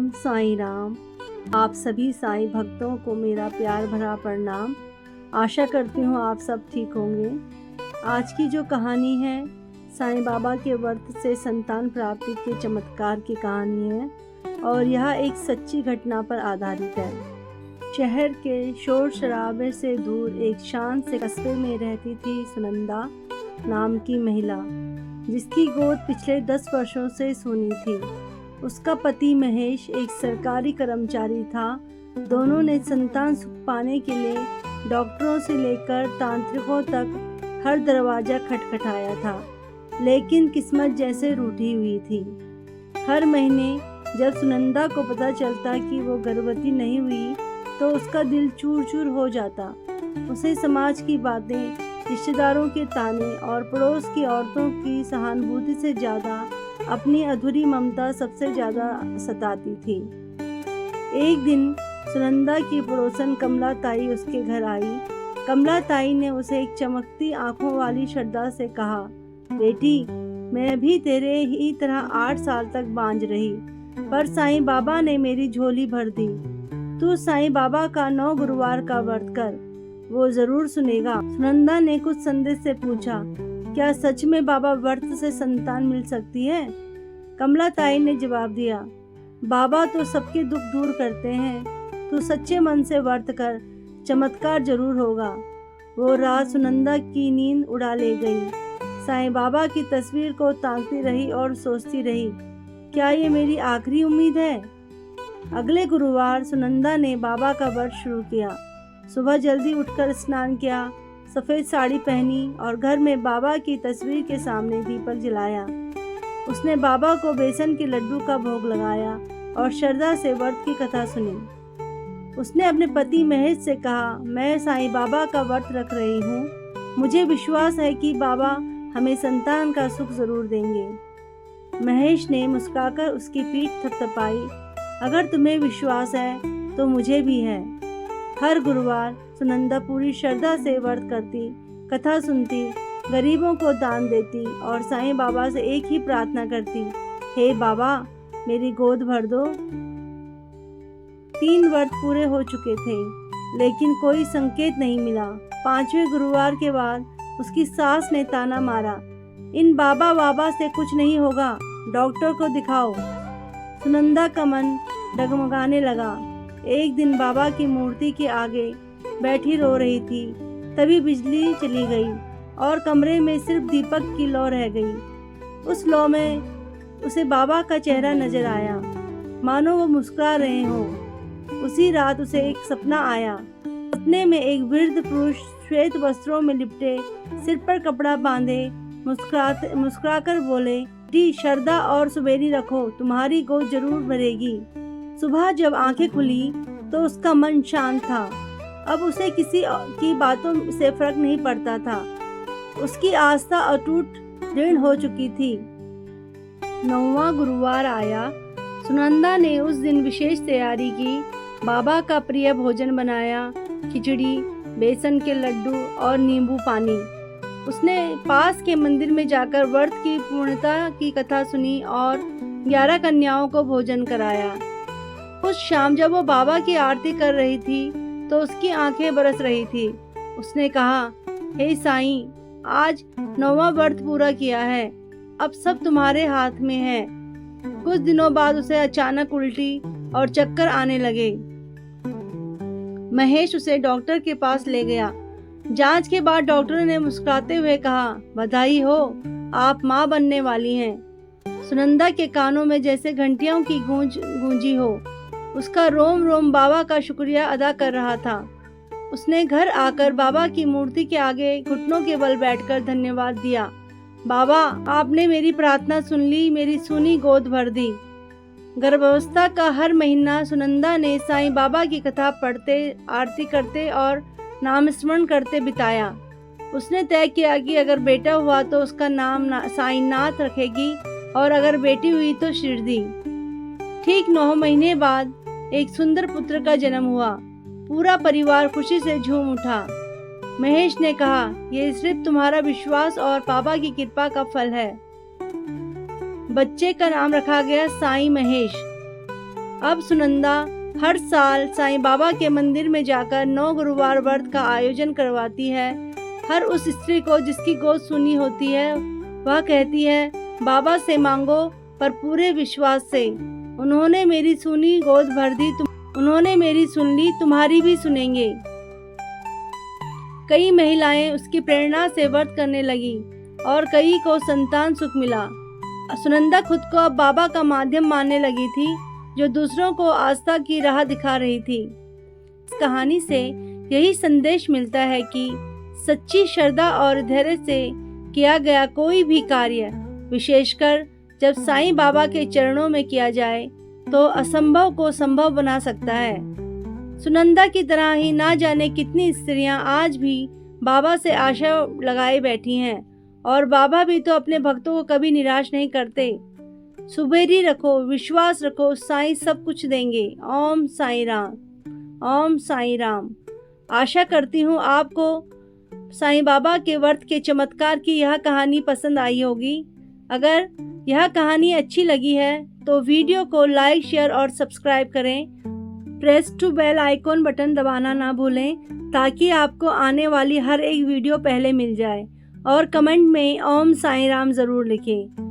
राम साईं राम। आप सभी साईं भक्तों को मेरा प्यार भरा प्रणाम। आशा करती हूँ आप सब ठीक होंगे। आज की जो कहानी है साईं बाबा के व्रत से संतान प्राप्ति के चमत्कार की कहानी है और यह एक सच्ची घटना पर आधारित है। शहर के शोर शराबे से दूर एक शांत से कस्बे में रहती थी सुनंदा नाम की महिला, जिसकी गोद पिछले 10 वर्षों से सूनी थी। उसका पति महेश एक सरकारी कर्मचारी था। दोनों ने संतान सुख पाने के लिए डॉक्टरों से लेकर तांत्रिकों तक हर दरवाजा खटखटाया था, लेकिन किस्मत जैसे रूठी हुई थी। हर महीने जब सुनंदा को पता चलता कि वो गर्भवती नहीं हुई तो उसका दिल चूर चूर हो जाता। उसे समाज की बातें, रिश्तेदारों के ताने और पड़ोस की औरतों की सहानुभूति से ज़्यादा अपनी अधूरी ममता सबसे ज़्यादा सताती थी। एक दिन सुनंदा की पड़ोसन कमला ताई उसके घर आई। कमला ताई ने उसे एक चमकती आंखों वाली श्रद्धा से कहा, बेटी, मैं भी तेरे ही तरह 8 साल तक बांझ रही, पर साईं बाबा ने मेरी झोली भर दी। तू साईं बाबा का 9 गुरुवार का व्रत कर, वो जरूर सुनेगा। सुनंदा ने कुछ संदेह से पूछा, क्या सच में बाबा व्रत से संतान मिल सकती है? कमला ताई ने जवाब दिया, बाबा तो सबके दुख दूर करते हैं, तू सच्चे मन से व्रत कर, चमत्कार जरूर होगा। वो रात सुनंदा की नींद उड़ा ले गई। साईं बाबा की तस्वीर को ताकती रही और सोचती रही, क्या ये मेरी आखिरी उम्मीद है? अगले गुरुवार सुनंदा ने बाबा का व्रत शुरू किया। सुबह जल्दी उठकर स्नान किया, सफ़ेद साड़ी पहनी और घर में बाबा की तस्वीर के सामने दीपक जलाया। उसने बाबा को बेसन के लड्डू का भोग लगाया और श्रद्धा से व्रत की कथा सुनी। उसने अपने पति महेश से कहा, मैं साईं बाबा का व्रत रख रही हूँ, मुझे विश्वास है कि बाबा हमें संतान का सुख जरूर देंगे। महेश ने मुस्कुराकर उसकी पीठ थपथपाई, अगर तुम्हें विश्वास है तो मुझे भी है। हर गुरुवार सुनंदा पूरी श्रद्धा से व्रत करती, कथा सुनती, गरीबों को दान देती और साईं बाबा से एक ही प्रार्थना करती, हे बाबा, मेरी गोद भर दो। 3 व्रत पूरे हो चुके थे, लेकिन कोई संकेत नहीं मिला। 5वें गुरुवार के बाद उसकी सास ने ताना मारा, इन बाबा बाबा से कुछ नहीं होगा, डॉक्टर को दिखाओ। सुनंदा का मन डगमगाने लगा। एक दिन बाबा की मूर्ति के आगे बैठी रो रही थी, तभी बिजली चली गई और कमरे में सिर्फ दीपक की लौ रह गई। उस लौ में उसे बाबा का चेहरा नजर आया, मानो वो मुस्कुरा रहे हों। उसी रात उसे एक सपना आया। सपने में एक वृद्ध पुरुष श्वेत वस्त्रों में लिपटे, सिर पर कपड़ा बांधे, मुस्कुराकर बोले, दी श्रद्धा और सुबेरी रखो, तुम्हारी गोद जरूर भरेगी। सुबह जब आंखें खुली तो उसका मन शांत था। अब उसे किसी की बातों से फर्क नहीं पड़ता था। उसकी आस्था अटूट दृढ़ हो चुकी थी। 9वां गुरुवार आया। सुनंदा ने उस दिन विशेष तैयारी की। बाबा का प्रिय भोजन बनाया, खिचड़ी, बेसन के लड्डू और नींबू पानी। उसने पास के मंदिर में जाकर व्रत की पूर्णता की कथा सुनी और 11 कन्याओं को भोजन कराया। उस शाम जब वो बाबा की आरती कर रही थी तो उसकी आंखें बरस रही थी। उसने कहा, हे साईं, आज 9वां व्रत पूरा किया है, अब सब तुम्हारे हाथ में है। कुछ दिनों बाद उसे अचानक उल्टी और चक्कर आने लगे। महेश उसे डॉक्टर के पास ले गया। जांच के बाद डॉक्टर ने मुस्कुराते हुए कहा, बधाई हो, आप माँ बनने वाली हैं। सुनंदा के कानों में जैसे घंटियों की गूंज गूंजी हो। उसका रोम रोम बाबा का शुक्रिया अदा कर रहा था। उसने घर आकर बाबा की मूर्ति के आगे घुटनों के बल बैठकर धन्यवाद दिया। बाबा, आपने मेरी प्रार्थना सुन ली, मेरी सूनी गोद भर दी। गर्भावस्था का हर महीना सुनंदा ने साईं बाबा की कथा पढ़ते, आरती करते और नामस्मरण करते बिताया। उसने तय किया कि अगर बेटा हुआ तो उसका नाम साईंनाथ रखेगी और अगर बेटी हुई तो शिरडी। ठीक 9 महीने बाद एक सुंदर पुत्र का जन्म हुआ। पूरा परिवार खुशी से झूम उठा। महेश ने कहा, यह सिर्फ तुम्हारा विश्वास और पापा की कृपा का फल है। बच्चे का नाम रखा गया साईं महेश। अब सुनंदा हर साल साईं बाबा के मंदिर में जाकर 9 गुरुवार व्रत का आयोजन करवाती है। हर उस स्त्री को जिसकी गोद सुनी होती है वह कहती है, बाबा से मांगो पर पूरे विश्वास से। उन्होंने मेरी सुनी, गोद भर दी, उन्होंने मेरी सुन ली, तुम्हारी भी सुनेंगे। कई महिलाएं उसकी प्रेरणा से व्रत करने लगी और कई को संतान सुख मिला। सुनंदा खुद को अब बाबा का माध्यम मानने लगी थी, जो दूसरों को आस्था की राह दिखा रही थी। इस कहानी से यही संदेश मिलता है कि सच्ची श्रद्धा और धैर्य से किया गया कोई भी कार्य, विशेषकर जब साईं बाबा के चरणों में किया जाए, तो असंभव को संभव बना सकता है। सुनंदा की तरह ही ना जाने कितनी स्त्रियां आज भी बाबा से आशा लगाए बैठी हैं, और बाबा भी तो अपने भक्तों को कभी निराश नहीं करते। सुबेरी रखो, विश्वास रखो, साईं सब कुछ देंगे। ओम साईं राम, ओम साईं राम। आशा करती हूँ आपको साईं बाबा के व्रत के चमत्कार की यह कहानी पसंद आई होगी। अगर यह कहानी अच्छी लगी है तो वीडियो को लाइक, शेयर और सब्सक्राइब करें। Press to bell icon button दबाना ना भूलें, ताकि आपको आने वाली हर एक वीडियो पहले मिल जाए। और कमेंट में ओम साईं राम ज़रूर लिखें।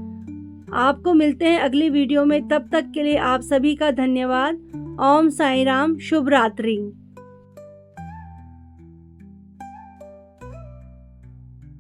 आपको मिलते हैं अगली वीडियो में, तब तक के लिए आप सभी का धन्यवाद। ओम साईं राम, शुभ रात्रि।